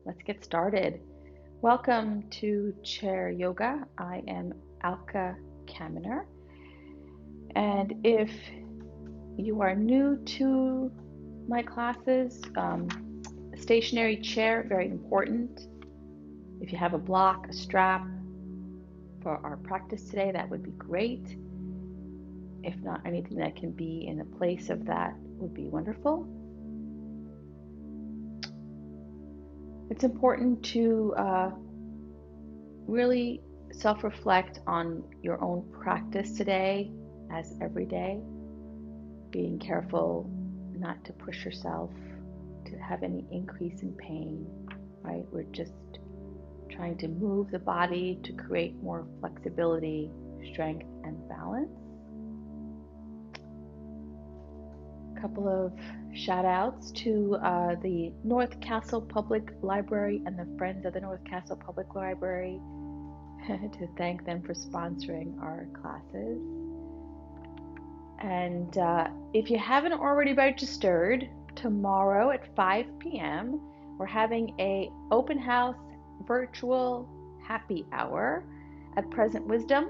Let's get started. Welcome to Chair Yoga. I am Alka Kaminer. And if you are new to my classes, stationary chair, very important. If you have a block, a strap for our practice today, that would be great. If not, anything that can be in the place of that would be wonderful. It's important to really self-reflect on your own practice today, as every day, being careful not to push yourself to have any increase in pain, right? We're just trying to move the body to create more flexibility, strength, and balance. A couple of shout outs to the North Castle Public Library and the Friends of the North Castle Public Library to thank them for sponsoring our classes. And if you haven't already registered, tomorrow at 5 p.m., we're having a open house virtual happy hour at Present Wisdom.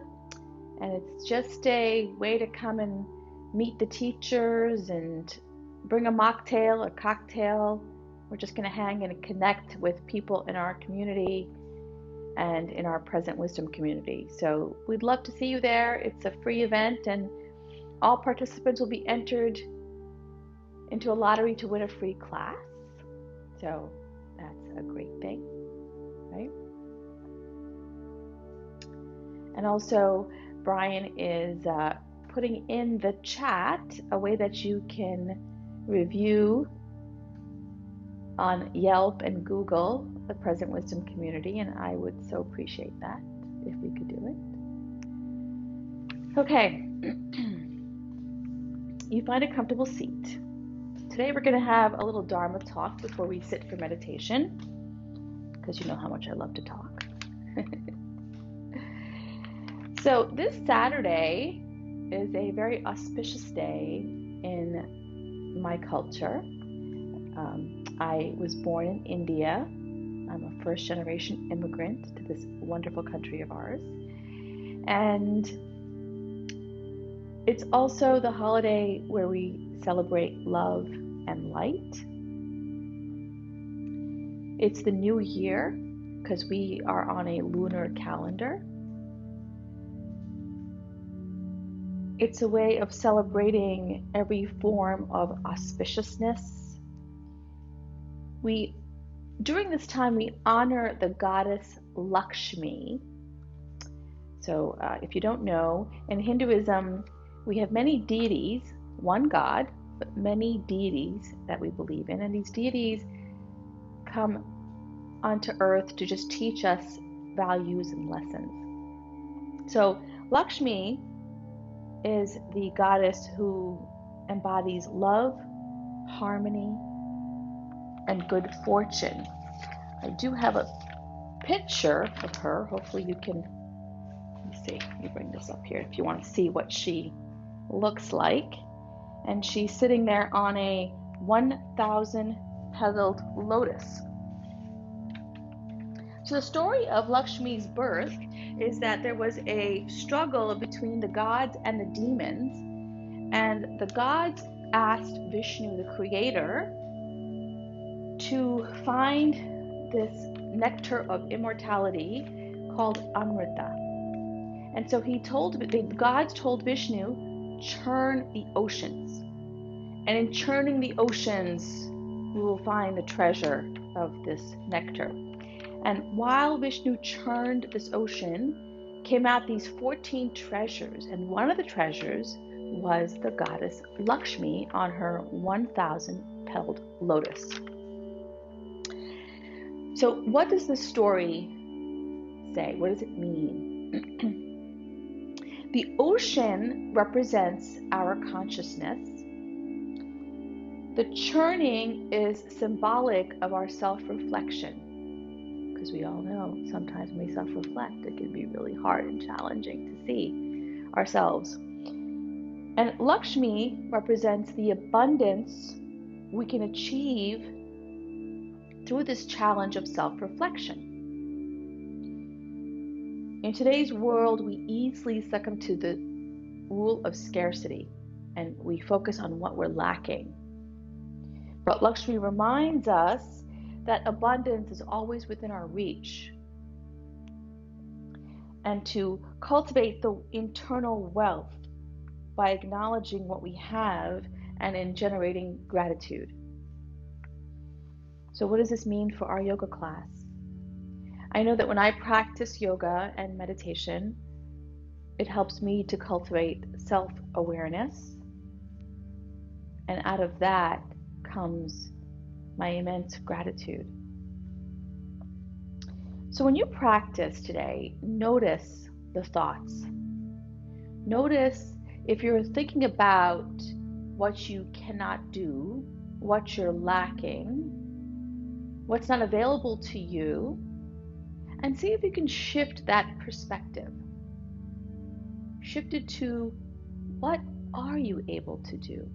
And it's just a way to come and meet the teachers and bring a mocktail or cocktail. We're just going to hang and connect with people in our community and in our Present Wisdom community. So we'd love to see you there. It's a free event, and all participants will be entered into a lottery to win a free class. So that's a great thing, right? And also, Brian is putting in the chat a way that you can review on Yelp and Google the Present Wisdom community, and I would so appreciate that if we could do it. Okay. You find a comfortable seat. Today we're going to have a little Dharma talk before we sit for meditation, because you know how much I love to talk. So this Saturday is a very auspicious day in my culture. I was born in India. I'm a first-generation immigrant to this wonderful country of ours. And it's also the holiday where we celebrate love and light. It's the new year because we are on a lunar calendar. It's a way of celebrating every form of auspiciousness. During this time, we honor the goddess Lakshmi. So if you don't know, in Hinduism, we have many deities, one god, but many deities that we believe in. And these deities come onto earth to just teach us values and lessons. So Lakshmi is the goddess who embodies love, harmony, and good fortune. I do have a picture of her. Hopefully you can, let me see, let me bring this up here if you want to see what she looks like. And she's sitting there on a 1,000 petaled lotus. So the story of Lakshmi's birth is that there was a struggle between the gods and the demons, and the gods asked Vishnu, the creator, to find this nectar of immortality called Amrita. And so the gods told Vishnu, churn the oceans. And in churning the oceans, we will find the treasure of this nectar. And while Vishnu churned this ocean, came out these 14 treasures. And one of the treasures was the goddess Lakshmi on her 1,000 petaled lotus. So what does the story say? What does it mean? The ocean represents our consciousness. The churning is symbolic of our self-reflection, because we all know sometimes when we self-reflect, it can be really hard and challenging to see ourselves. And Lakshmi represents the abundance we can achieve through this challenge of self-reflection. In today's world, we easily succumb to the rule of scarcity, and we focus on what we're lacking. But Lakshmi reminds us that abundance is always within our reach, and to cultivate the internal wealth by acknowledging what we have and in generating gratitude. So what does this mean for our yoga class? I know that when I practice yoga and meditation, it helps me to cultivate self-awareness, and out of that comes my immense gratitude. So when you practice today, notice the thoughts. Notice if you're thinking about what you cannot do, what you're lacking, what's not available to you, and see if you can shift that perspective. Shift it to, what are you able to do?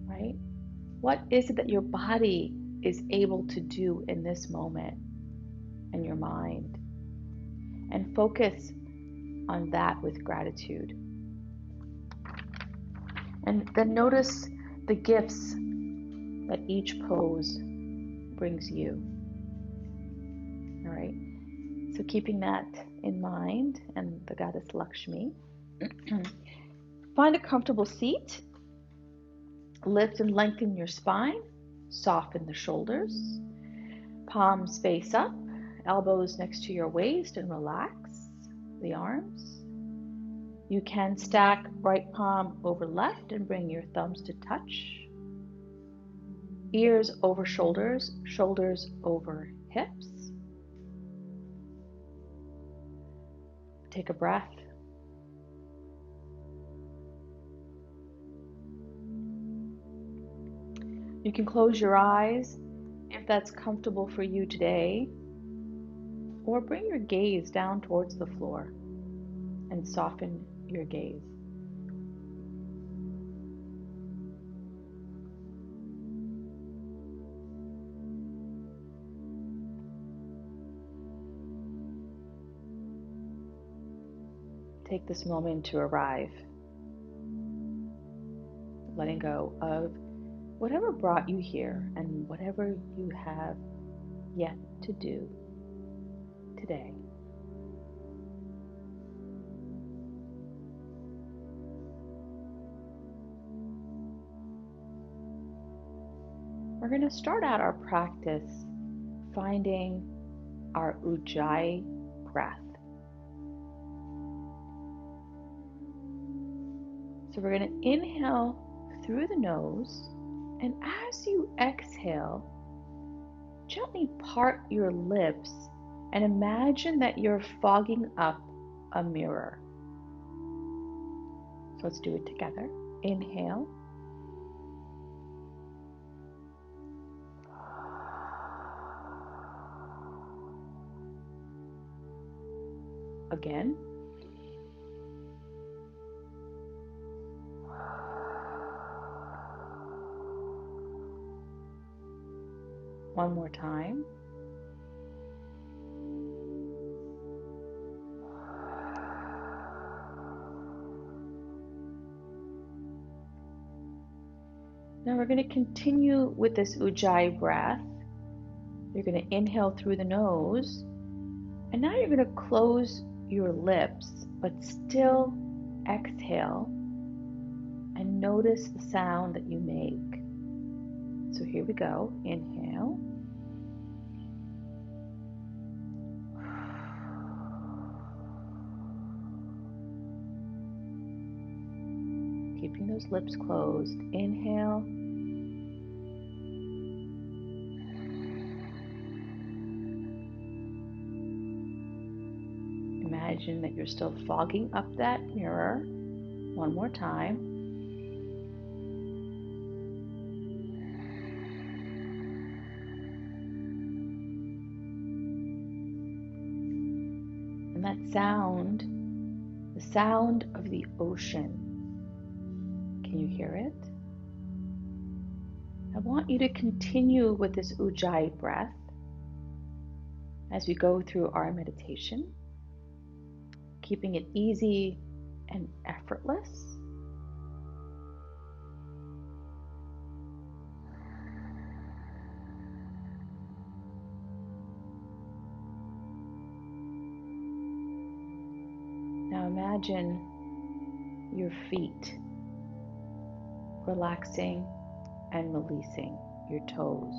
Right? What is it that your body is able to do in this moment, and your mind? And focus on that with gratitude. And then notice the gifts that each pose brings you. All right? So keeping that in mind, and the goddess Lakshmi, find a comfortable seat. Lift and lengthen your spine. Soften the shoulders. Palms face up. Elbows next to your waist, and relax the arms. You can stack right palm over left and bring your thumbs to touch. Ears over shoulders, shoulders over hips. Take a breath. You can close your eyes if that's comfortable for you today, or bring your gaze down towards the floor and soften your gaze. Take this moment to arrive, letting go of whatever brought you here and whatever you have yet to do today. We're going to start out our practice finding our ujjayi breath. So we're going to inhale through the nose, and as you exhale, gently part your lips and imagine that you're fogging up a mirror. So let's do it together. Inhale. Again. One more time. Now we're going to continue with this ujjayi breath. You're going to inhale through the nose, and now you're going to close your lips, but still exhale and notice the sound that you make. So here we go. Inhale. Keeping those lips closed. Inhale. Imagine that you're still fogging up that mirror. One more time. And that sound, the sound of the ocean. Can you hear it? I want you to continue with this Ujjayi breath as we go through our meditation, keeping it easy and effortless. Now imagine your feet relaxing and releasing your toes,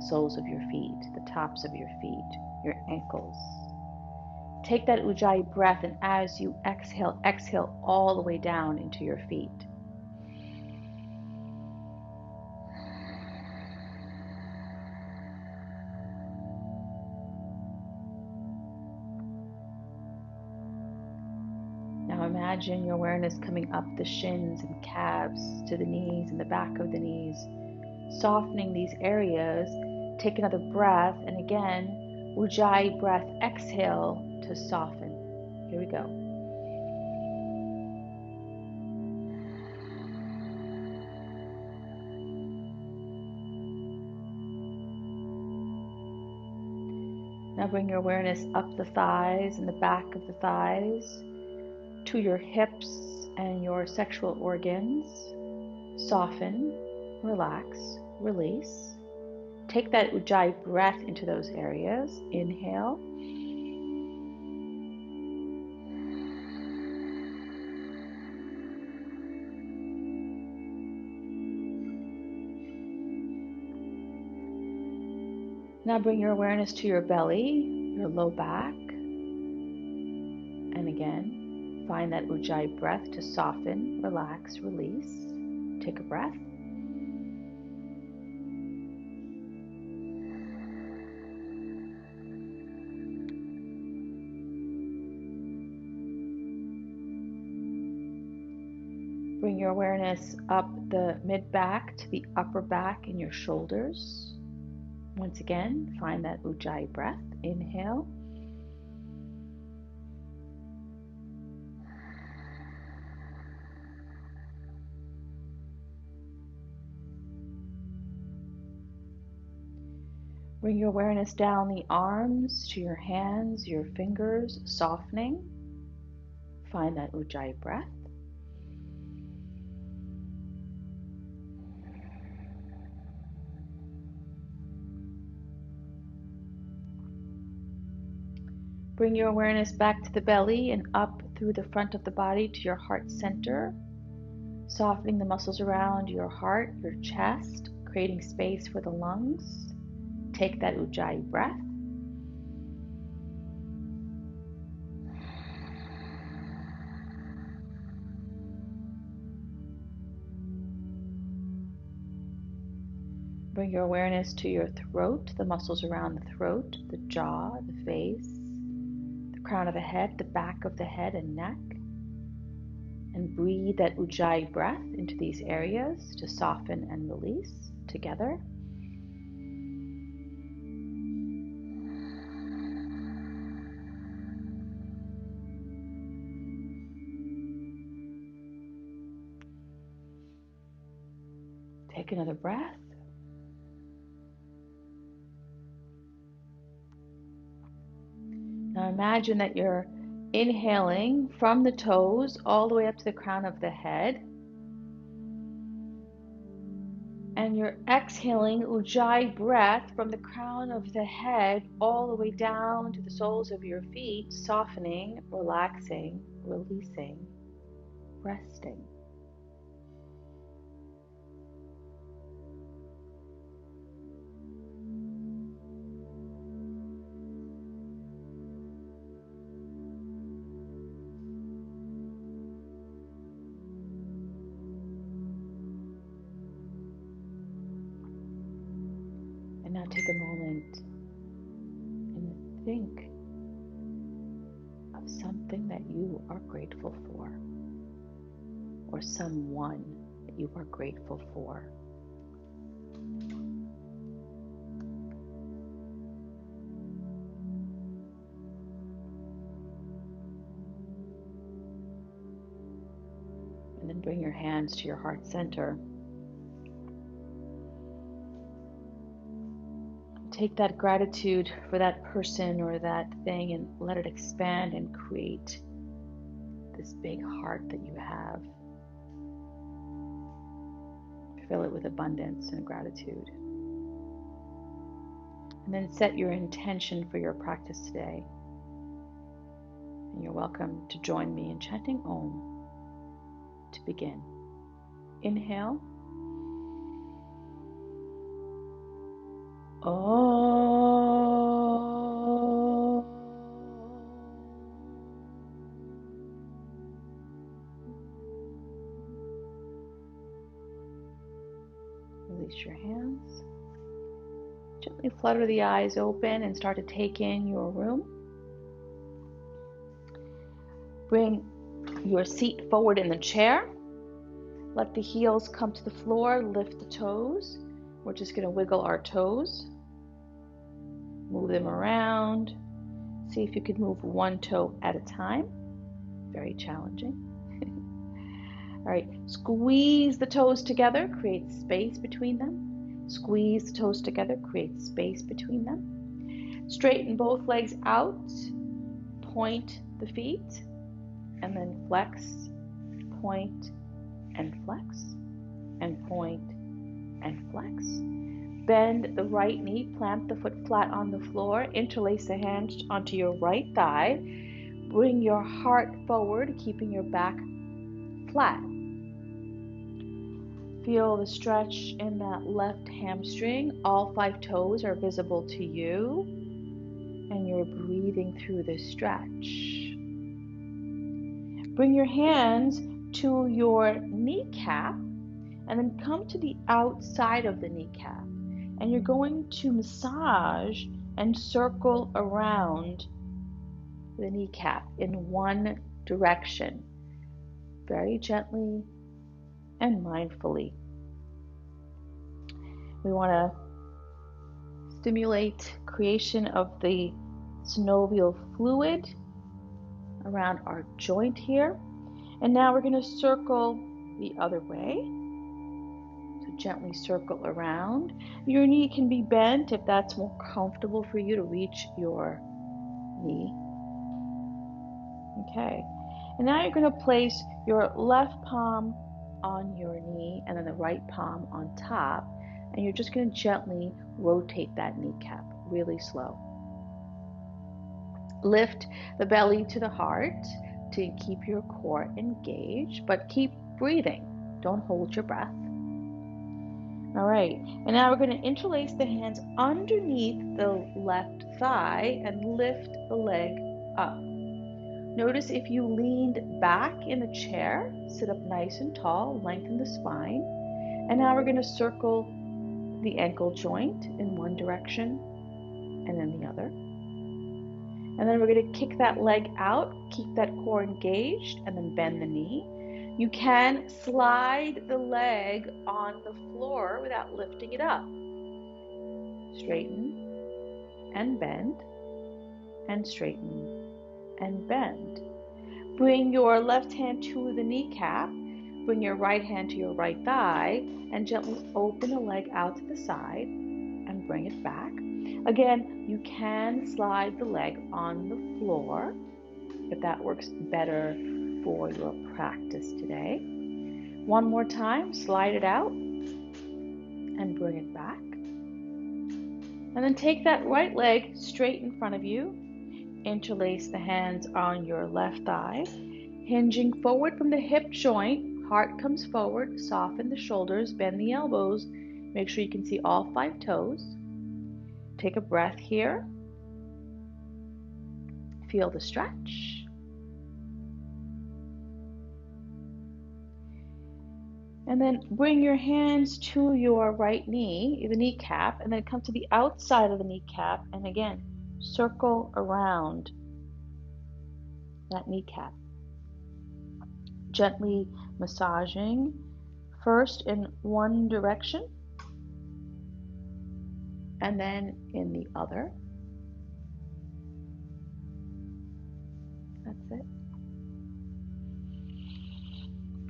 soles of your feet, the tops of your feet, your ankles. Take that Ujjayi breath, and as you exhale, exhale all the way down into your feet. Now imagine your awareness coming up the shins and calves to the knees and the back of the knees, softening these areas. Take another breath, and again, Ujjayi breath, exhale to soften. Here we go. Now bring your awareness up the thighs and the back of the thighs to your hips and your sexual organs. Soften, relax, release. Take that Ujjayi breath into those areas. Inhale. Now bring your awareness to your belly, your low back. And again, find that Ujjayi breath to soften, relax, release. Take a breath. Bring your awareness up the mid-back to the upper back and your shoulders. Once again, find that Ujjayi breath. Inhale. Bring your awareness down the arms to your hands, your fingers, softening. Find that Ujjayi breath. Bring your awareness back to the belly and up through the front of the body to your heart center, softening the muscles around your heart, your chest, creating space for the lungs. Take that Ujjayi breath. Bring your awareness to your throat, the muscles around the throat, the jaw, the face, the crown of the head, the back of the head and neck. And breathe that Ujjayi breath into these areas to soften and release together. Take another breath. Now imagine that you're inhaling from the toes all the way up to the crown of the head. And you're exhaling Ujjayi breath from the crown of the head all the way down to the soles of your feet, softening, relaxing, releasing, resting. And now take a moment and think of something that you are grateful for, or someone that you are grateful for. And then bring your hands to your heart center. take that gratitude for that person or that thing and let it expand and create this big heart that you have. Fill it with abundance and gratitude. And then set your intention for your practice today. And you're welcome to join me in chanting Om to begin. Inhale. Om. Release your hands. Gently flutter the eyes open and start to take in your room. Bring your seat forward in the chair. Let the heels come to the floor. Lift the toes. We're just going to wiggle our toes. Move them around. See if you can move one toe at a time. Very challenging. All right, squeeze the toes together, create space between them. Squeeze the toes together, create space between them. Straighten both legs out, point the feet, and then flex, point, and flex, and point, and flex. Bend the right knee, plant the foot flat on the floor, interlace the hands onto your right thigh. Bring your heart forward, keeping your back flat. Feel the stretch in that left hamstring. All 5 toes are visible to you, and you're breathing through this stretch. Bring your hands to your kneecap, and then come to the outside of the kneecap. And you're going to massage and circle around the kneecap in one direction, very gently and mindfully. We want to stimulate creation of the synovial fluid around our joint here. And now we're going to circle the other way. So gently circle around. Your knee can be bent if that's more comfortable for you to reach your knee. Okay. And now you're going to place your left palm on your knee and then the right palm on top, and you're just going to gently rotate that kneecap, really slow. Lift the belly to the heart to keep your core engaged, but keep breathing. Don't hold your breath. All right, and now we're going to interlace the hands underneath the left thigh and lift the leg up. Notice if you leaned back in the chair, sit up nice and tall, lengthen the spine. And now we're going to circle the ankle joint in one direction and then the other. And then we're going to kick that leg out, keep that core engaged, and then bend the knee. You can slide the leg on the floor without lifting it up. Straighten and bend, and straighten and bend. Bring your left hand to the kneecap, bring your right hand to your right thigh, and gently open the leg out to the side and bring it back. Again, you can slide the leg on the floor if that works better for your practice today. One more time, slide it out and bring it back. And then take that right leg straight in front of you. Interlace the hands on your left thigh, hinging forward from the hip joint. Heart comes forward, soften the shoulders, bend the elbows. Make sure you can see all 5 toes. Take a breath here. Feel the stretch. And then bring your hands to your right knee, the kneecap, and then come to the outside of the kneecap, and again, circle around that kneecap. Gently massaging, first in one direction, and then in the other. That's it.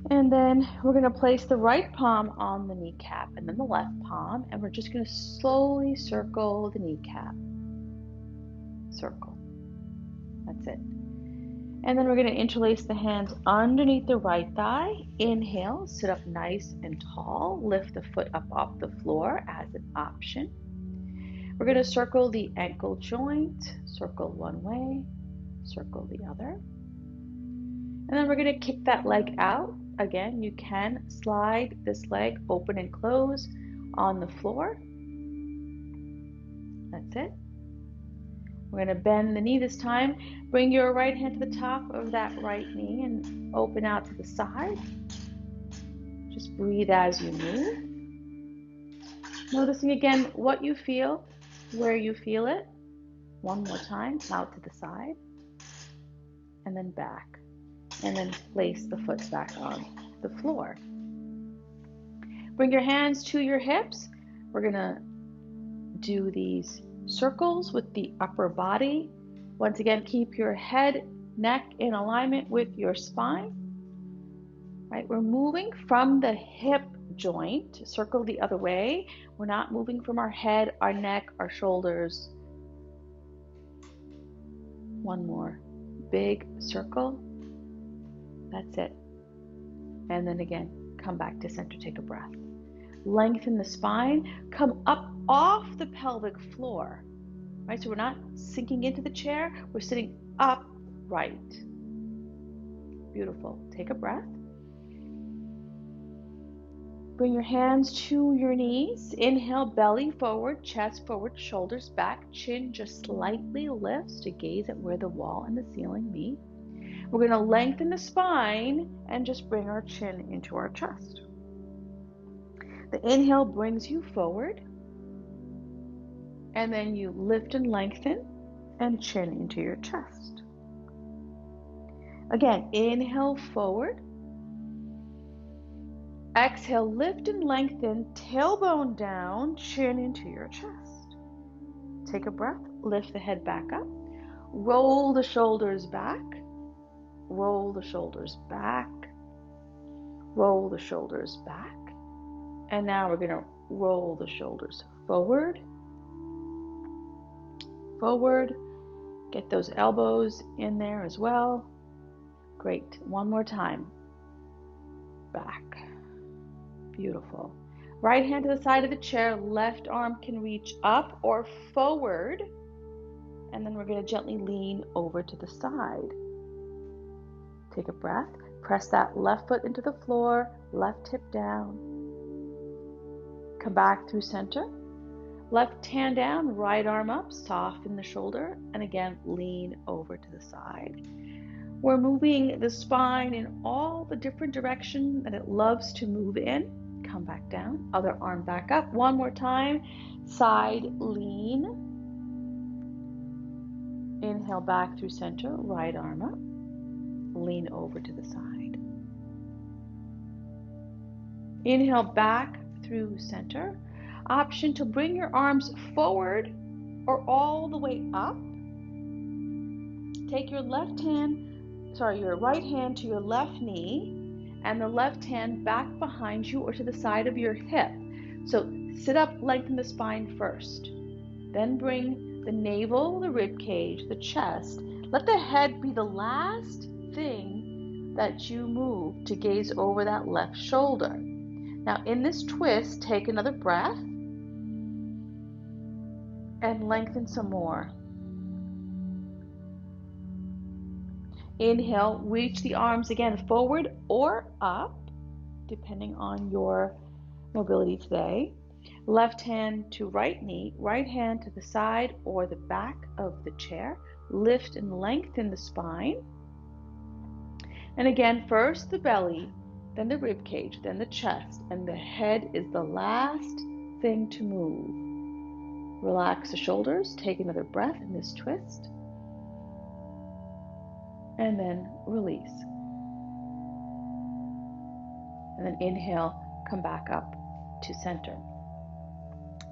And then we're going to place the right palm on the kneecap and then the left palm, and we're just going to slowly circle the kneecap. Circle. That's it. And then we're going to interlace the hands underneath the right thigh. Inhale, sit up nice and tall. Lift the foot up off the floor as an option. We're going to circle the ankle joint. Circle one way, circle the other. And then we're going to kick that leg out. Again, you can slide this leg open and close on the floor. That's it. We're going to bend the knee this time. Bring your right hand to the top of that right knee and open out to the side. Just breathe as you move. Noticing again what you feel, where you feel it. One more time, out to the side. And then back. And then place the foot back on the floor. Bring your hands to your hips. We're going to do these circles with the upper body. Once again, keep your head, neck in alignment with your spine. Right? We're moving from the hip joint. Circle the other way. We're not moving from our head, our neck, our shoulders. One more. Big circle. That's it. And then again, come back to center. Take a breath. Lengthen the spine. Come up off the pelvic floor. Right? So we're not sinking into the chair. We're sitting upright. Beautiful. Take a breath. Bring your hands to your knees. Inhale, belly forward, chest forward, shoulders back, chin just slightly lifts to gaze at where the wall and the ceiling meet. We're going to lengthen the spine and just bring our chin into our chest. The inhale brings you forward, and then you lift and lengthen and chin into your chest. Again, inhale forward. Exhale, lift and lengthen, tailbone down, chin into your chest. Take a breath, lift the head back up, roll the shoulders back, roll the shoulders back, roll the shoulders back. And now we're going to roll the shoulders forward, forward. Get those elbows in there as well. Great. One more time. Back. Beautiful. Right hand to the side of the chair. Left arm can reach up or forward. And then we're going to gently lean over to the side. Take a breath. Press that left foot into the floor. Left hip down. Come back through center. Left hand down, right arm up, soften the shoulder, and again, lean over to the side. We're moving the spine in all the different directions that it loves to move in. Come back down, other arm back up. One more time, side lean. Inhale back through center, right arm up, lean over to the side. Inhale back through center. Option to bring your arms forward or all the way up. Take your your right hand to your left knee and the left hand back behind you or to the side of your hip. So sit up, lengthen the spine first. Then bring the navel, the rib cage, the chest. Let the head be the last thing that you move to gaze over that left shoulder. Now in this twist, take another breath and lengthen some more. Inhale, reach the arms again forward or up, depending on your mobility today. Left hand to right knee, right hand to the side or the back of the chair. Lift and lengthen the spine. And again, first the belly, then the rib cage, then the chest, and the head is the last thing to move. Relax the shoulders, take another breath in this twist, and then release. And then inhale, come back up to center.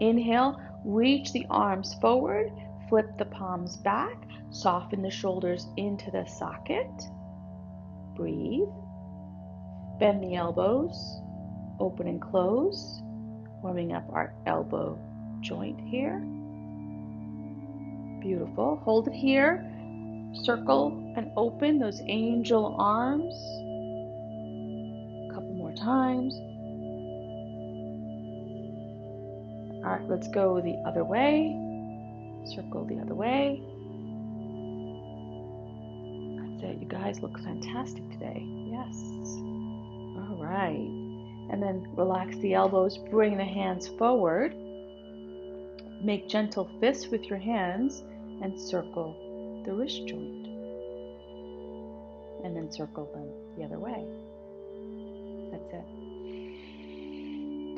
Inhale, reach the arms forward, flip the palms back, soften the shoulders into the socket. Breathe. Bend the elbows, open and close, warming up our elbow joint here. Beautiful. Hold it here. Circle and open those angel arms. A couple more times. All right, let's go the other way. Circle the other way. That's it. You guys look fantastic today. Yes. All right. And then relax the elbows. Bring the hands forward. Make gentle fists with your hands and circle the wrist joint. And then circle them the other way. That's it.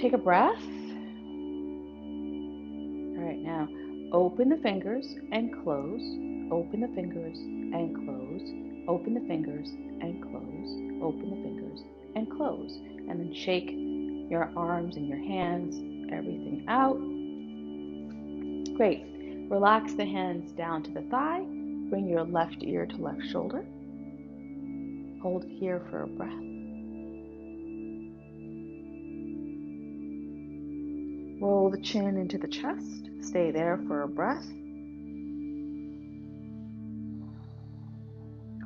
Take a breath. All right, now open the fingers and close. Open the fingers and close. Open the fingers and close. Open the fingers and close. And then shake your arms and your hands, everything out. Great. Relax the hands down to the thigh. Bring your left ear to left shoulder. Hold here for a breath. Roll the chin into the chest. Stay there for a breath.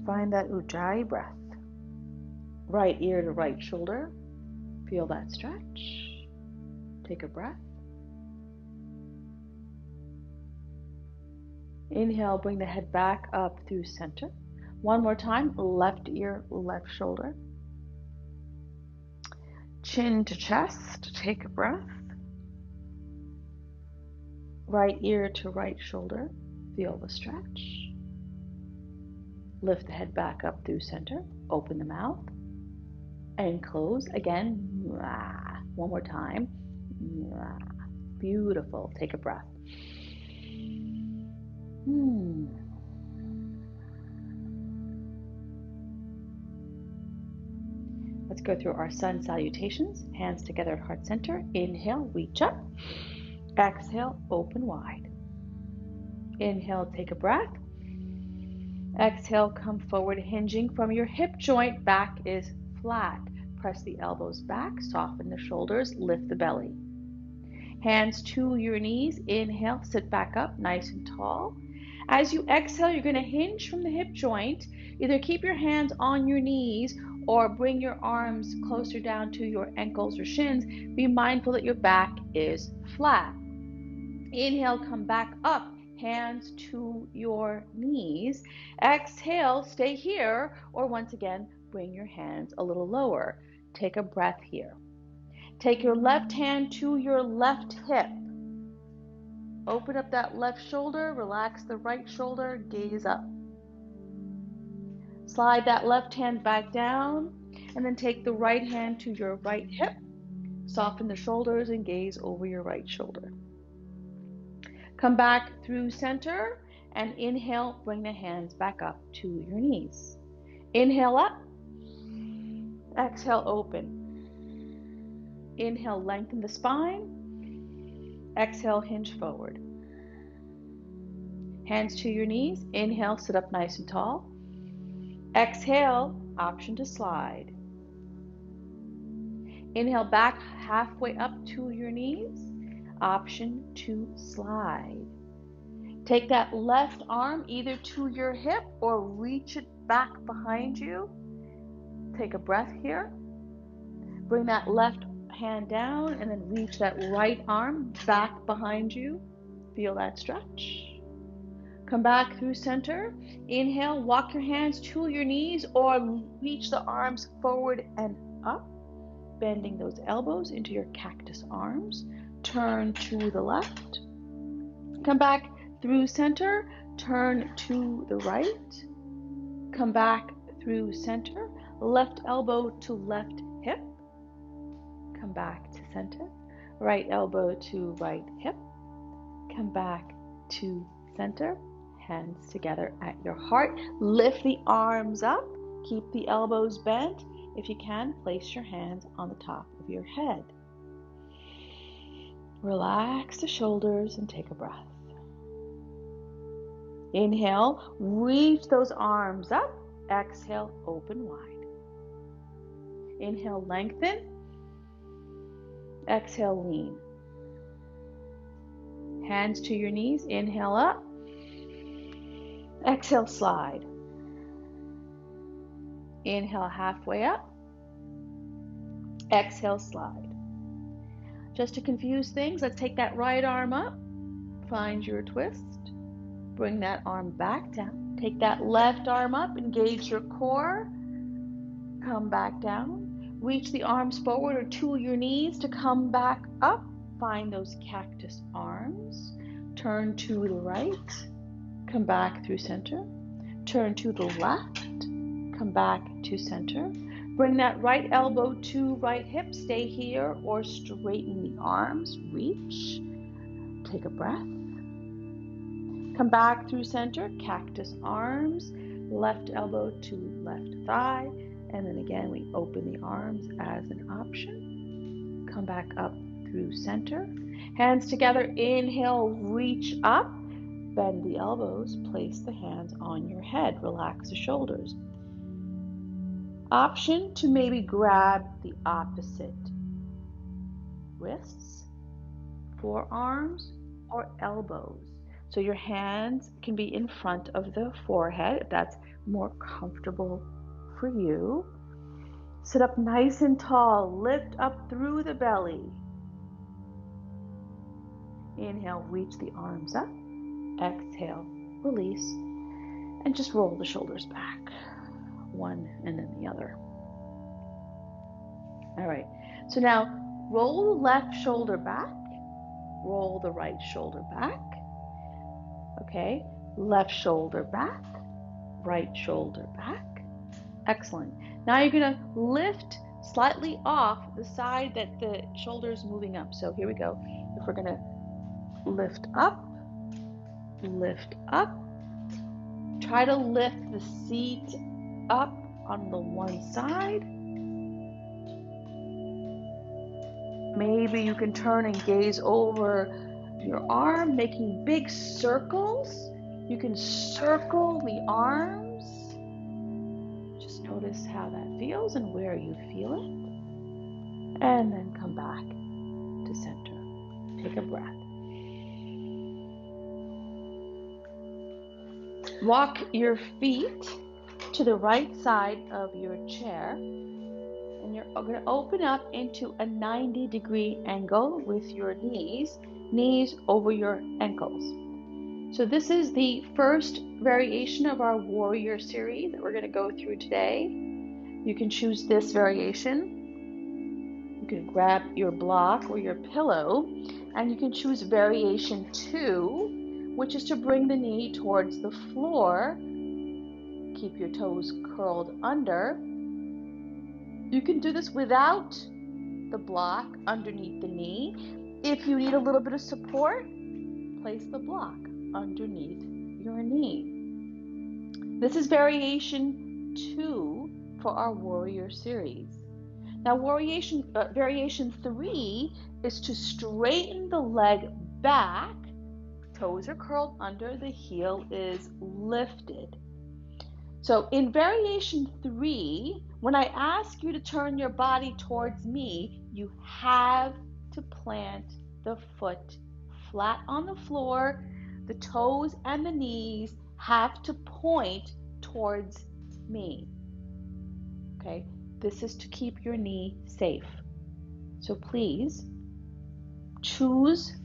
Find that Ujjayi breath. Right ear to right shoulder. Feel that stretch. Take a breath. Inhale, bring the head back up through center. One more time, left ear, left shoulder. Chin to chest, take a breath. Right ear to right shoulder, feel the stretch. Lift the head back up through center, open the mouth, and close again. One more time. Beautiful, take a breath. Let's go through our sun salutations. Hands together at heart center. Inhale, reach up. Exhale, open wide. Inhale, take a breath. Exhale, come forward, hinging from your hip joint. Back is flat. Press the elbows back, soften the shoulders, lift the belly. Hands to your knees. Inhale, sit back up, nice and tall. As you exhale, you're going to hinge from the hip joint. Either keep your hands on your knees or bring your arms closer down to your ankles or shins. Be mindful that your back is flat. Inhale, come back up, hands to your knees. Exhale, stay here, or once again, bring your hands a little lower. Take a breath here. Take your left hand to your left hip. Open up that left shoulder, relax the right shoulder, gaze up. Slide that left hand back down, and then take the right hand to your right hip. Soften the shoulders and gaze over your right shoulder. Come back through center and inhale, bring the hands back up to your knees. Inhale up, exhale, open. Inhale, lengthen the spine. Exhale, hinge forward. Hands to your knees. Inhale, sit up nice and tall. Exhale, option to slide. Inhale, back halfway up to your knees. Option to slide. Take that left arm either to your hip or reach it back behind you. Take a breath here. Bring that left hand down and then reach that right arm back behind you. Feel that stretch. Come back through center. Inhale, walk your hands to your knees or reach the arms forward and up, bending those elbows into your cactus arms. Turn to the left. Come back through center. Turn to the right. Come back through center. Left elbow to left hip. Come back to center. Right elbow to right hip. Come back to center. Hands together at your heart. Lift the arms up. Keep the elbows bent. If you can, place your hands on the top of your head. Relax the shoulders and take a breath. Inhale, reach those arms up. Exhale, open wide. Inhale, lengthen. Exhale, lean. Hands to your knees. Inhale up. Exhale, slide. Inhale, halfway up. Exhale, slide. Just to confuse things, let's take that right arm up. Find your twist. Bring that arm back down. Take that left arm up. Engage your core. Come back down. Reach the arms forward or tool your knees to come back up. Find those cactus arms. Turn to the right. Come back through center. Turn to the left. Come back to center. Bring that right elbow to right hip. Stay here or straighten the arms. Reach. Take a breath. Come back through center. Cactus arms. Left elbow to left thigh. And then again, we open the arms as an option. Come back up through center. Hands together. Inhale, reach up. Bend the elbows. Place the hands on your head. Relax the shoulders. Option to maybe grab the opposite wrists, forearms, or elbows. So your hands can be in front of the forehead if that's more comfortable for you. Sit up nice and tall. Lift up through the belly. Inhale, reach the arms up. Exhale, release, and just roll the shoulders back. One and then the other. All right, so now roll the left shoulder back, roll the right shoulder back. Okay, left shoulder back, right shoulder back. Excellent. Now you're going to lift slightly off the side that the shoulder is moving up. So here we go. If we're going to lift up, try to lift the seat up on the one side. Maybe you can turn and gaze over your arm, making big circles. You can circle the arms. Just notice how that feels and where you feel it. And then come back to center. Take a breath. Walk your feet to the right side of your chair, and you're going to open up into a 90-degree angle with your knees over your ankles. So this is the first variation of our warrior series that we're going to go through today. You can choose this variation. You can grab your block or your pillow, and you can choose variation 2, which is to bring the knee towards the floor. Keep your toes curled under. You can do this without the block underneath the knee. If you need a little bit of support, place the block underneath your knee. This is variation 2 for our warrior series. Now variation 3 is to straighten the leg back. Toes are curled under, the heel is lifted. So in variation 3, when I ask you to turn your body towards me, you have to plant the foot flat on the floor. The toes and the knees have to point towards me. Okay, this is to keep your knee safe. So please choose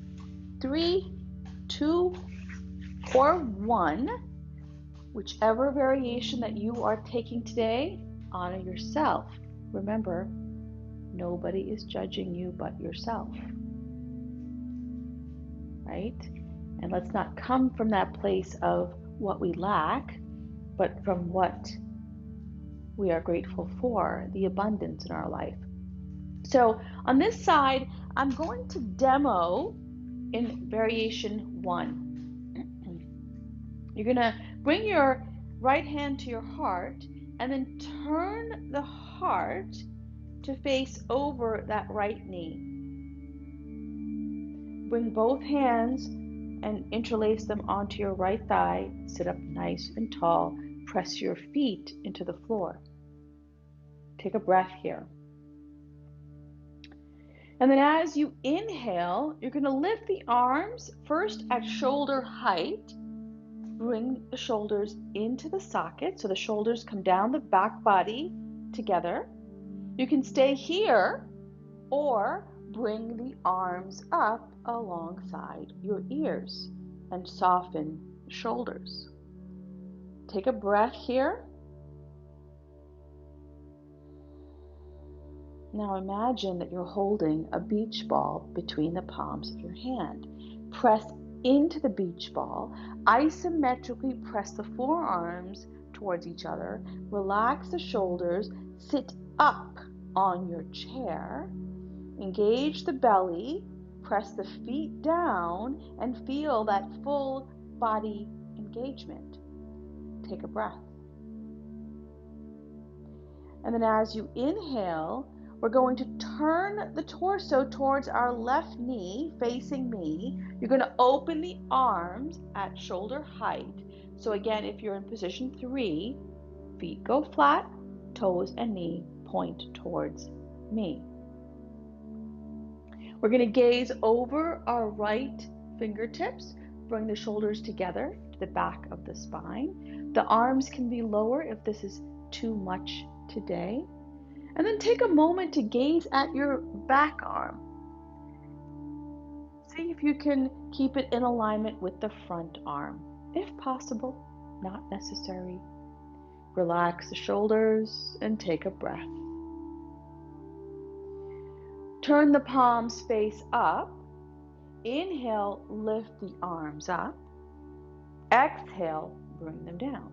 3, 2, or 1. Whichever variation that you are taking today, honor yourself. Remember, nobody is judging you but yourself. Right? And let's not come from that place of what we lack, but from what we are grateful for, the abundance in our life. So on this side, I'm going to demo in variation 1. You're going to bring your right hand to your heart and then turn the heart to face over that right knee. Bring both hands and interlace them onto your right thigh. Sit up nice and tall. Press your feet into the floor. Take a breath here. And then as you inhale, you're going to lift the arms first at shoulder height. Bring the shoulders into the socket so the shoulders come down the back body together. You can stay here or bring the arms up alongside your ears and soften the shoulders. Take a breath here. Now imagine that you're holding a beach ball between the palms of your hand. Press into the beach ball, isometrically press the forearms towards each other, relax the shoulders, sit up on your chair, engage the belly, press the feet down, and feel that full body engagement. Take a breath. And then as you inhale, we're going to turn the torso towards our left knee, facing me. You're going to open the arms at shoulder height. So again, if you're in position 3, feet go flat, toes and knee point towards me. We're going to gaze over our right fingertips, bring the shoulders together to the back of the spine. The arms can be lower if this is too much today. And then take a moment to gaze at your back arm. See if you can keep it in alignment with the front arm. If possible, not necessary. Relax the shoulders and take a breath. Turn the palms face up. Inhale, lift the arms up. Exhale, bring them down.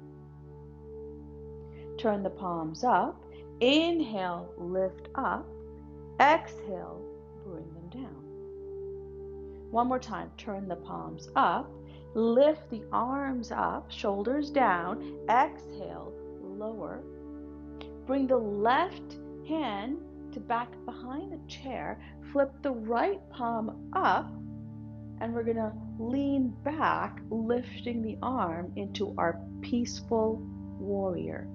Turn the palms up. Inhale, lift up. Exhale, bring them down. One more time. Turn the palms up. Lift the arms up, shoulders down. Exhale, lower. Bring the left hand to back behind the chair. Flip the right palm up. And we're going to lean back, lifting the arm into our peaceful warrior.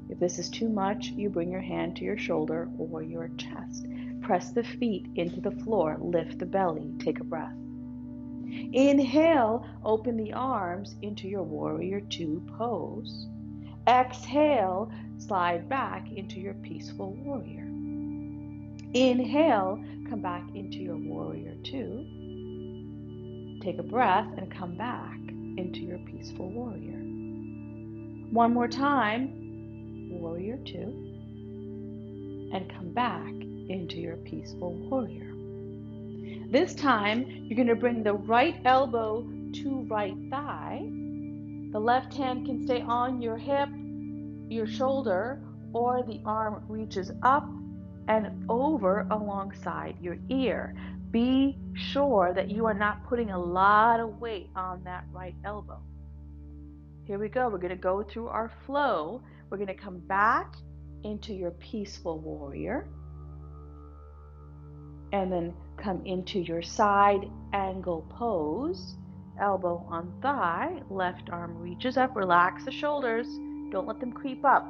If this is too much, you bring your hand to your shoulder or your chest. Press the feet into the floor, lift the belly, take a breath. Inhale, open the arms into your warrior 2 pose. Exhale, slide back into your peaceful warrior. Inhale, come back into your warrior 2. Take a breath and come back into your peaceful warrior. One more time. Warrior 2, and come back into your peaceful warrior. This time, you're going to bring the right elbow to right thigh. The left hand can stay on your hip, your shoulder, or the arm reaches up and over alongside your ear. Be sure that you are not putting a lot of weight on that right elbow. Here we go. We're going to go through our flow. We're going to come back into your peaceful warrior. And then come into your side angle pose. Elbow on thigh. Left arm reaches up. Relax the shoulders. Don't let them creep up.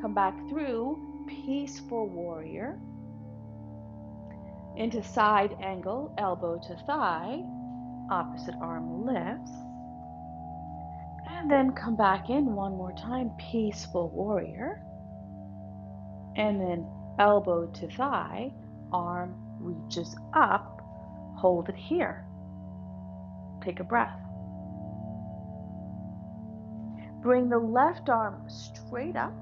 Come back through peaceful warrior. Into side angle. Elbow to thigh. Opposite arm lifts. And then come back in one more time, peaceful warrior. And then elbow to thigh, arm reaches up, hold it here. Take a breath. Bring the left arm straight up.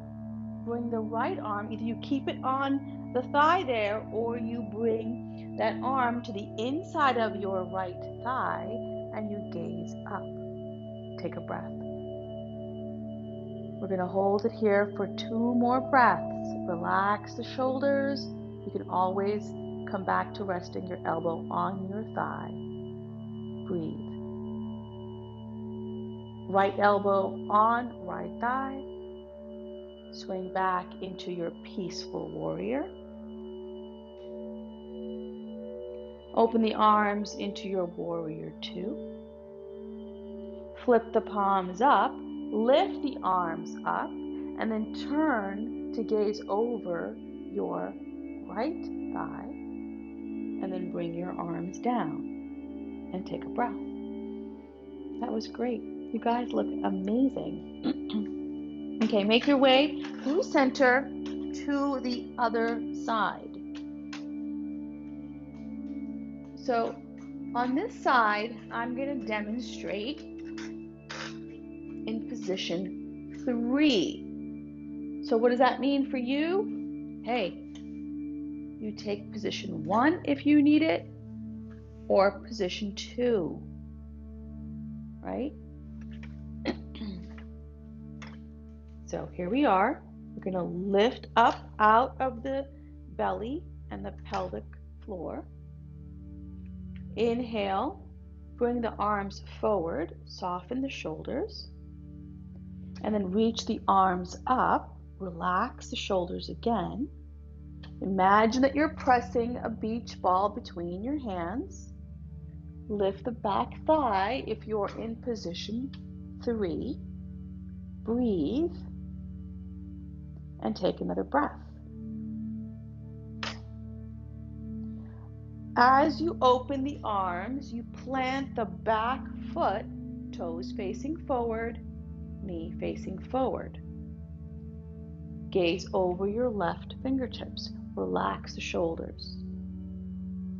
Bring the right arm, either you keep it on the thigh there or you bring that arm to the inside of your right thigh and you gaze up. Take a breath. We're going to hold it here for 2 more breaths. Relax the shoulders. You can always come back to resting your elbow on your thigh. Breathe. Right elbow on right thigh. Swing back into your peaceful warrior. Open the arms into your warrior 2. Flip the palms up. Lift the arms up and then turn to gaze over your right thigh. and then bring your arms down and take a breath. That was great. You guys look amazing. Okay, make your way through center to the other side. So on this side, I'm going to demonstrate in position 3. So what does that mean for you? Hey, you take position 1 if you need it, or position 2, right? So here we are. We're going to lift up out of the belly and the pelvic floor. Inhale, bring the arms forward, soften the shoulders, and then reach the arms up, relax the shoulders again. Imagine that you're pressing a beach ball between your hands. Lift the back thigh if you're in position 3. Breathe and take another breath. As you open the arms, you plant the back foot, toes facing forward, knee facing forward. Gaze over your left fingertips. Relax the shoulders.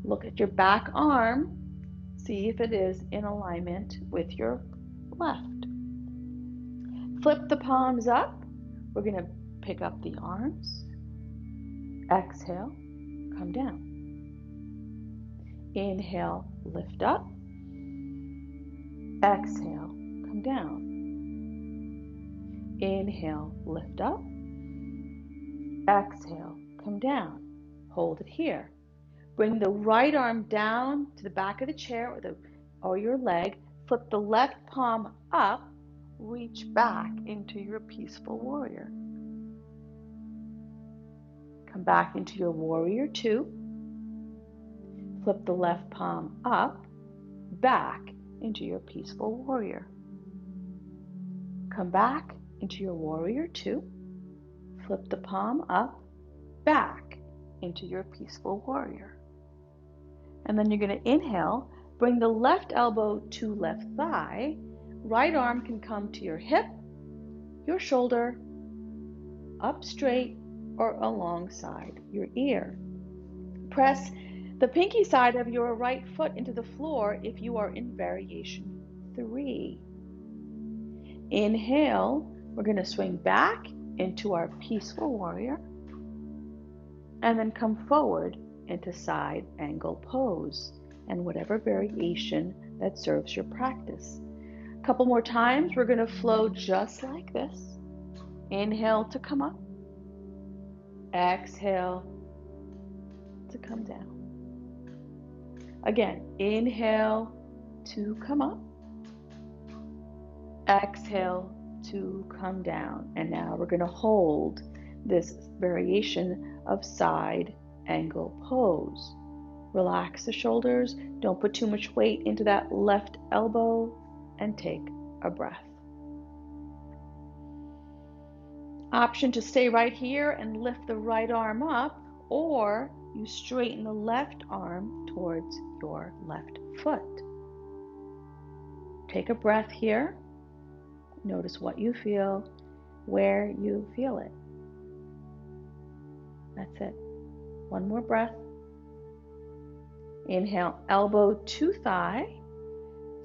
Look at your back arm. See if it is in alignment with your left. Flip the palms up. We're going to pick up the arms. Exhale, come down. Inhale, lift up. Exhale, come down. Inhale, lift up. Exhale, come down. Hold it here. Bring the right arm down to the back of the chair or your leg. Flip the left palm up. Reach back into your peaceful warrior. Come back into your warrior 2. Flip the left palm up, back into your peaceful warrior. Come back into your warrior 2. Flip the palm up, back into your peaceful warrior. And then you're going to inhale, bring the left elbow to left thigh. Right arm can come to your hip, your shoulder, up straight, or alongside your ear. Press the pinky side of your right foot into the floor if you are in variation 3. Inhale, we're going to swing back into our peaceful warrior, and then come forward into side angle pose, and whatever variation that serves your practice. A couple more times, we're going to flow just like this. Inhale to come up. Exhale to come down. Again, inhale to come up. Exhale to come down. And now we're going to hold this variation of side angle pose. Relax the shoulders. Don't put too much weight into that left elbow, and take a breath. Option to stay right here and lift the right arm up, or you straighten the left arm towards your left foot. Take a breath here. Notice what you feel, where you feel it. That's it. One more breath. Inhale, elbow to thigh.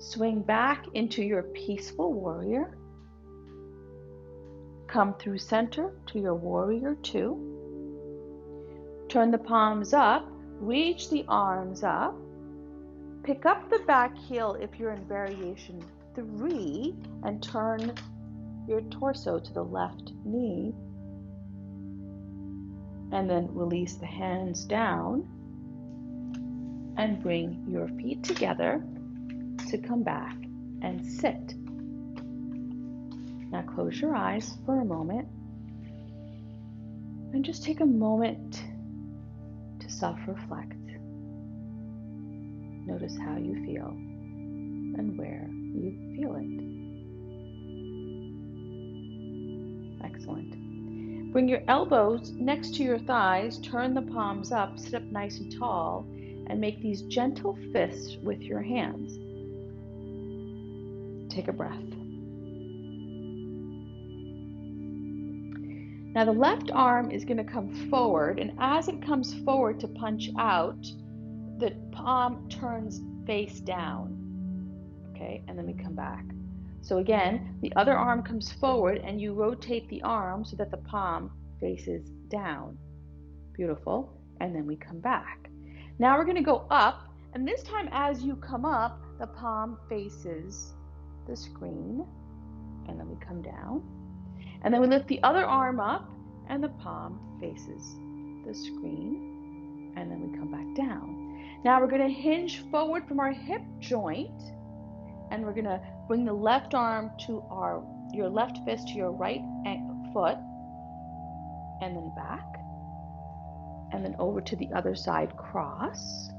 Swing back into your peaceful warrior. Come through center to your warrior 2. Turn the palms up. Reach the arms up. Pick up the back heel if you're in variation 3, and turn your torso to the left knee. And then release the hands down and bring your feet together to come back and sit. Now close your eyes for a moment and just take a moment to self-reflect. Notice how you feel and where you feel it. Excellent. Bring your elbows next to your thighs, turn the palms up, sit up nice and tall, and make these gentle fists with your hands. Take a breath. Now the left arm is going to come forward, and as it comes forward to punch out, the palm turns face down. Okay, and then we come back. So again, the other arm comes forward and you rotate the arm so that the palm faces down. Beautiful. And then we come back. Now we're going to go up, and this time as you come up, the palm faces the screen, and then we come down. And then we lift the other arm up and the palm faces the screen, and then we come back down. Now we're going to hinge forward from our hip joint, and we're going to bring the left arm to your left fist to your right foot, and then back, and then over to the other side, cross,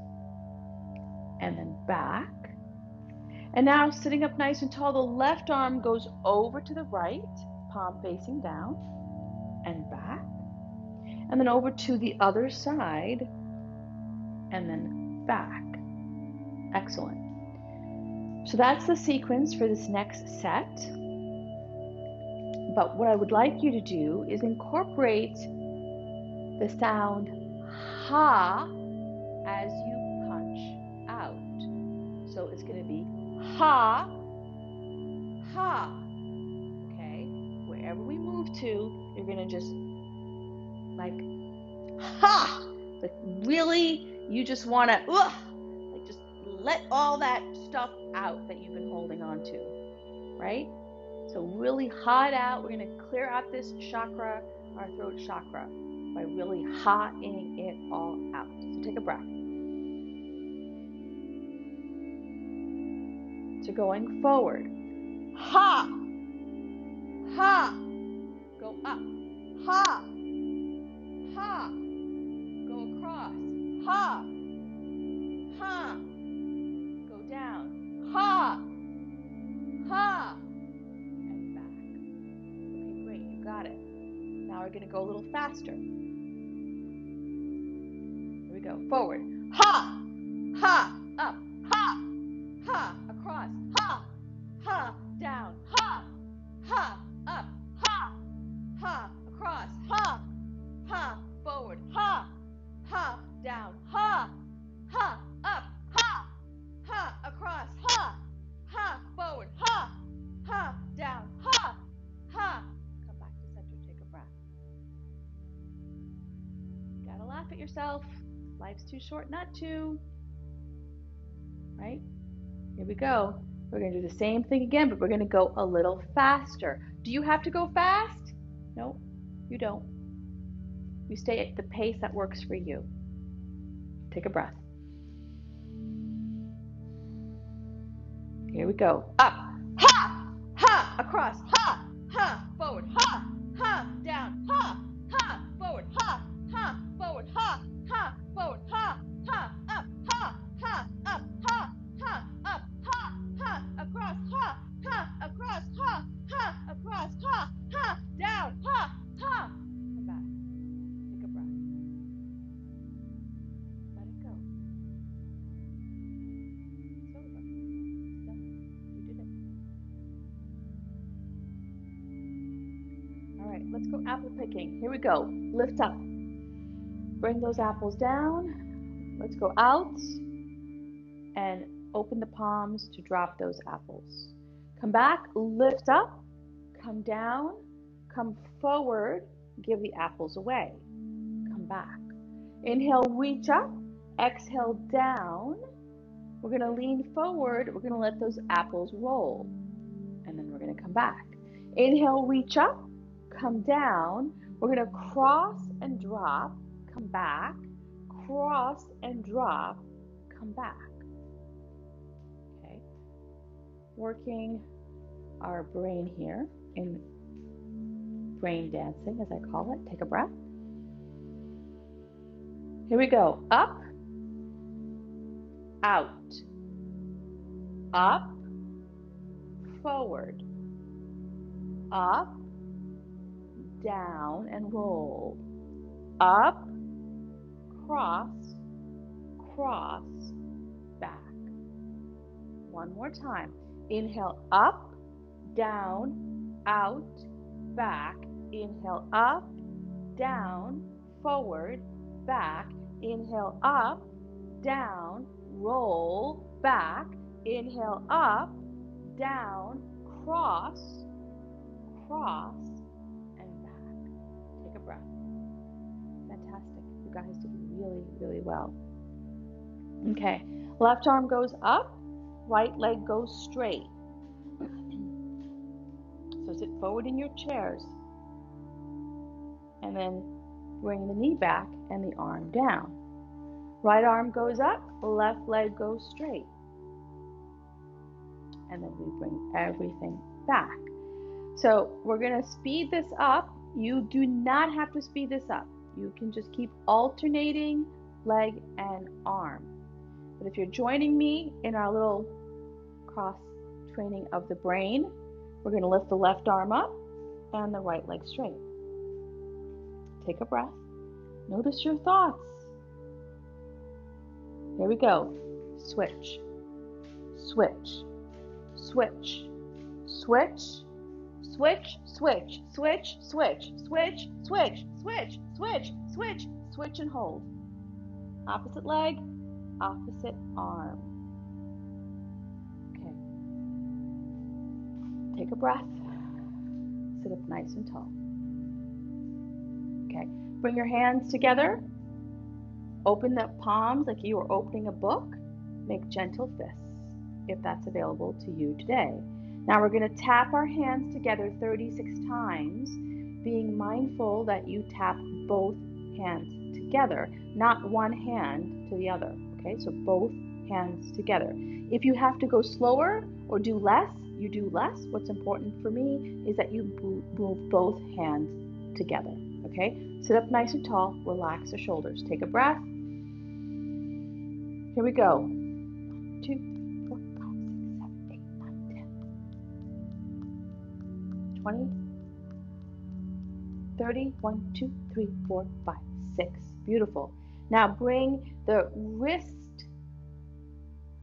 and then back. And now sitting up nice and tall, the left arm goes over to the right, palm facing down, and back, and then over to the other side, and then back. Excellent. So that's the sequence for this next set. But what I would like you to do is incorporate the sound ha as you punch out. So it's going to be ha, ha. Okay? Wherever we move to, you're going to just like ha. Like really, you just want to like just let all that stuff out that you've been holding on to, right? So really ha it out. We're going to clear out this chakra, our throat chakra, by really ha-ing it all out. So take a breath. So going forward, ha, ha, go up, ha, ha, go across, ha, ha, go down, ha, ha, and back. Okay, great, you got it. Now we're going to go a little faster. Here we go, forward, ha, ha, up, ha, ha, across, ha, ha, down, ha, ha, up, ha, ha, across, ha, ha, forward, ha, ha, down, ha, ha, up, ha, ha, across, ha, ha, forward, ha, ha, down, ha, ha. Come back to center, take a breath. Gotta laugh at yourself. Life's too short not to. Right? Here we go. We're going to do the same thing again, but we're going to go a little faster. Do you have to go fast? No, you don't. You stay at the pace that works for you. Take a breath. Here we go. Up, ha, ha, across, ha, ha, forward, ha, ha, down, ha, ha, forward, ha, ha, forward, ha, ha, forward, ha, ha, up, ha, ha, up, ha, ha, up, ha, ha, across, ha, ha, across, ha, ha, across, ha, ha, down, ha, ha. Come back. Take a breath. Let it go. It's over. It's done. You did it. All right, let's go apple picking. Here we go. Lift up. Bring those apples down. Let's go out and open the palms to drop those apples. Come back, lift up, come down, come forward, give the apples away. Come back. Inhale, reach up, exhale, down. We're going to lean forward, we're going to let those apples roll, and then we're going to come back. Inhale, reach up, come down. We're going to cross and drop, come back, cross and drop, come back. Okay, working our brain here in brain dancing, as I call it. Take a breath. Here we go. Up, out, up, forward, up, down and roll, up, cross, cross, back. One more time. Inhale, up, down, out, back. Inhale, up, down, forward, back. Inhale, up, down, roll, back. Inhale, up, down, cross, cross, and back. Take a breath. Fantastic. You guys did really, really well. Okay. Left arm goes up, right leg goes straight. So sit forward in your chairs. And then bring the knee back and the arm down. Right arm goes up, left leg goes straight. And then we bring everything back. So we're going to speed this up. You do not have to speed this up. You can just keep alternating leg and arm. But if you're joining me in our little cross training of the brain, we're going to lift the left arm up and the right leg straight. Take a breath. Notice your thoughts. Here we go. Switch, switch, switch, switch, switch, switch, switch, switch, switch, switch, switch, switch, switch, switch, and hold. Opposite leg, opposite arm. Okay. Take a breath. Sit up nice and tall. Okay. Bring your hands together. Open the palms like you are opening a book. Make gentle fists if that's available to you today. Now we're going to tap our hands together 36 times, being mindful that you tap both hands together, not one hand to the other. Okay, so both hands together. If you have to go slower or do less, you do less. What's important for me is that you move both hands together. Okay, sit up nice and tall, relax the shoulders. Take a breath. Here we go. 1, 2, 3, 4, 5, 6, 7, 8, 9, 10. 20, 30, 1, 2, 3, 4, 5, 6. Beautiful. Now bring the wrist,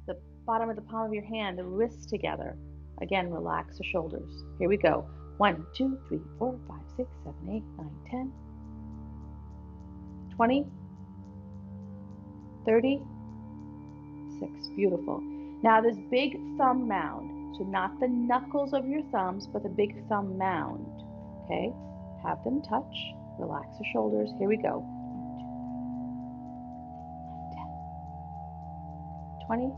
the bottom of the palm of your hand, the wrists together. Again, relax the shoulders. Here we go. 1, 2, 3, 4, 5, 6, 7, 8, 9, 10. 20, 30, 6. Beautiful. Now this big thumb mound. So not the knuckles of your thumbs, but the big thumb mound. Okay? Have them touch. Relax the shoulders. Here we go. 1, 2, 3, 10. 20,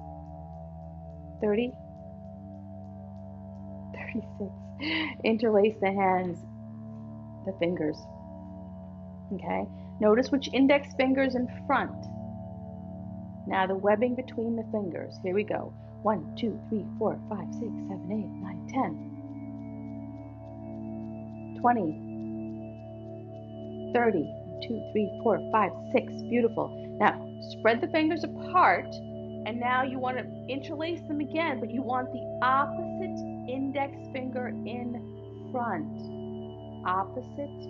30, 36. Interlace the hands, the fingers. Okay? Notice which index finger's in front. Now the webbing between the fingers. Here we go. 1, 2, 3, 4, 5, 6, 7, 8, 9, 10. 20, 30, 1, 2, 3, 4, 5, 6. Beautiful. Now spread the fingers apart, and now you want to interlace them again, but you want the opposite index finger in front. Opposite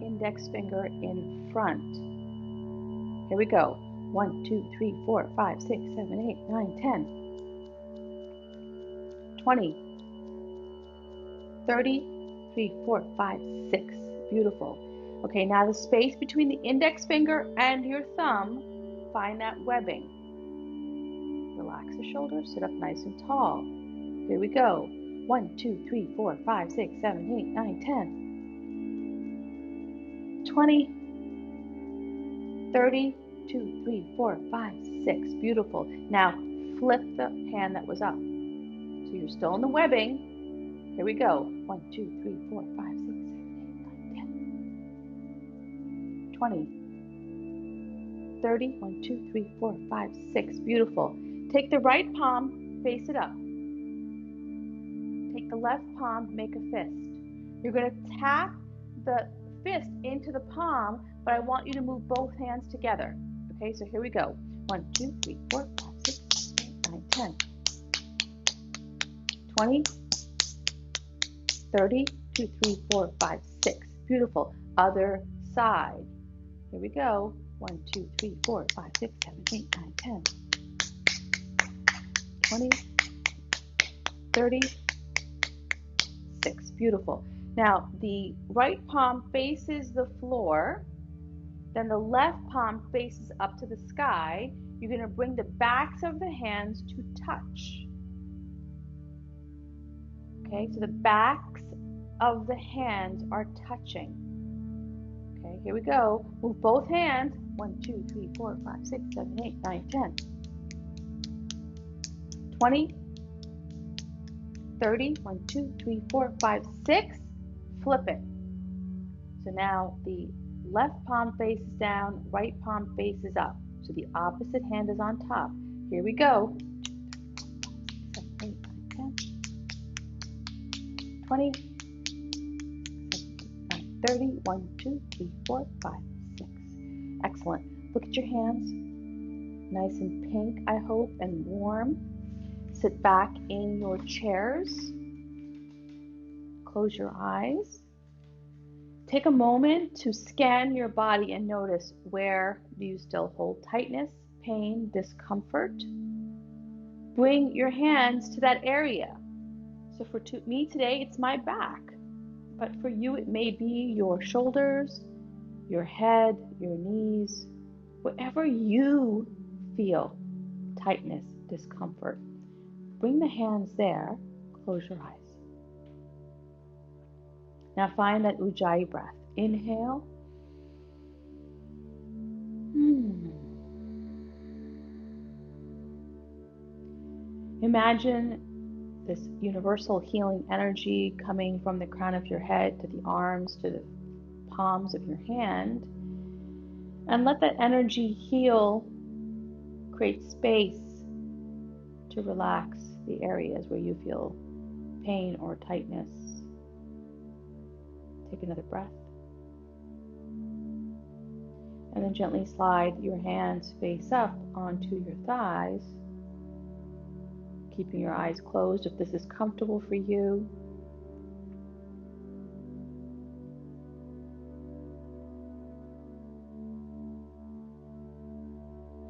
index finger in front. Here we go. 1, 2, 3, 4, 5, 6, 7, 8, 9, 10. 20, 30, 3, 4, 5, 6. Beautiful. Okay, now the space between the index finger and your thumb, find that webbing. Relax the shoulders, sit up nice and tall. Here we go. 1, 2, 3, 4, 5, 6, 7, 8, 9, 10. 20, 30, 2, 3, 4, 5, 6. Beautiful. Now flip the hand that was up. So you're still in the webbing. Here we go. 1, 2, 3, 4, 5, 6, 7, 8, 9, 10. 20, 30, 1, 2, 3, 4, 5, 6. Beautiful. Take the right palm, face it up. Take the left palm, make a fist. You're going to tap the fist into the palm, but I want you to move both hands together. Okay, so here we go. 1, 2, 3, 4, 5, 6, 7, 8, 9, 10. 20, 30, 2, 3, 4, 5, 6. Beautiful. Other side. Here we go. 1, 2, 3, 4, 5, 6, 7, 8, 9, 10, 20, 30, 6. Beautiful. Now, the right palm faces the floor, then the left palm faces up to the sky. You're going to bring the backs of the hands to touch. Okay, so the backs of the hands are touching. Okay, here we go. Move both hands. 1, 2, 3, 4, 5, 6, 7, 8, 9, 10, 20, 30, 1, 2, 3, 4, 5, 6. Flip it. So now the left palm faces down, right palm faces up. So the opposite hand is on top. Here we go. 7, 8, 9, 10, 20, 30, 1, 2, 3, 4, 5, 6. Excellent. Look at your hands. Nice and pink, I hope, and warm. Sit back in your chairs. Close your eyes. Take a moment to scan your body and notice, where do you still hold tightness, pain, discomfort? Bring your hands to that area. So for me today, it's my back. But for you, it may be your shoulders, your head, your knees, wherever you feel tightness, discomfort. Bring the hands there. Close your eyes. Now find that Ujjayi breath. Inhale. Imagine this universal healing energy coming from the crown of your head to the arms, to the palms of your hand. And let that energy heal, create space to relax the areas where you feel pain or tightness. Take another breath. And then gently slide your hands face up onto your thighs, keeping your eyes closed if this is comfortable for you.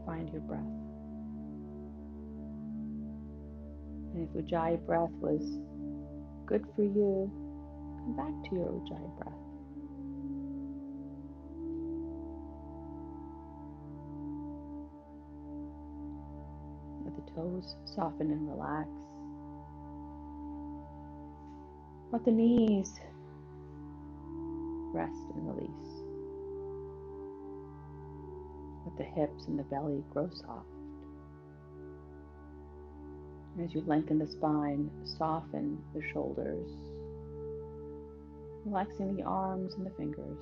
Find your breath. And if Ujjayi breath was good for you, come back to your Ujjayi breath. Let the toes soften and relax. Let the knees rest and release. Let the hips and the belly grow soft. And as you lengthen the spine, soften the shoulders, relaxing the arms and the fingers.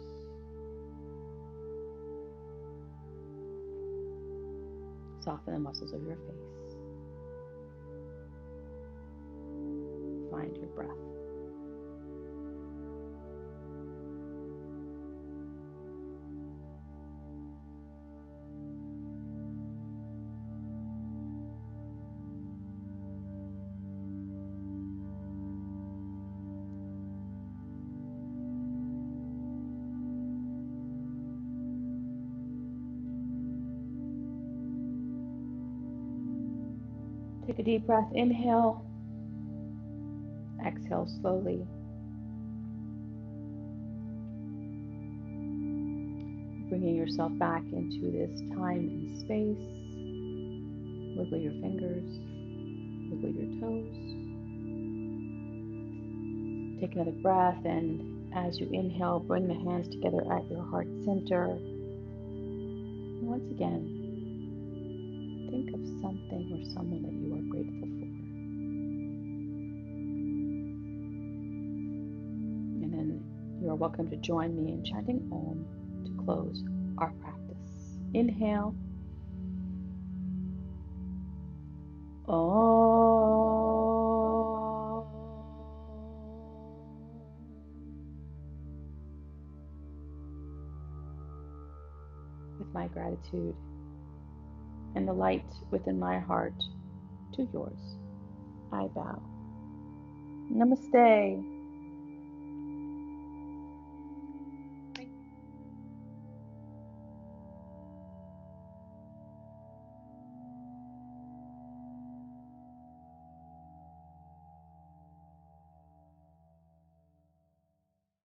Soften the muscles of your face. Find your breath. Take a deep breath. Inhale. Exhale slowly. Bringing yourself back into this time and space. Wiggle your fingers. Wiggle your toes. Take another breath, and as you inhale, bring the hands together at your heart center. And once again, think of something or someone that you are grateful for. And then you are welcome to join me in chanting Om to close our practice. Inhale. Om. With my gratitude and the light within my heart to yours, I bow. Namaste.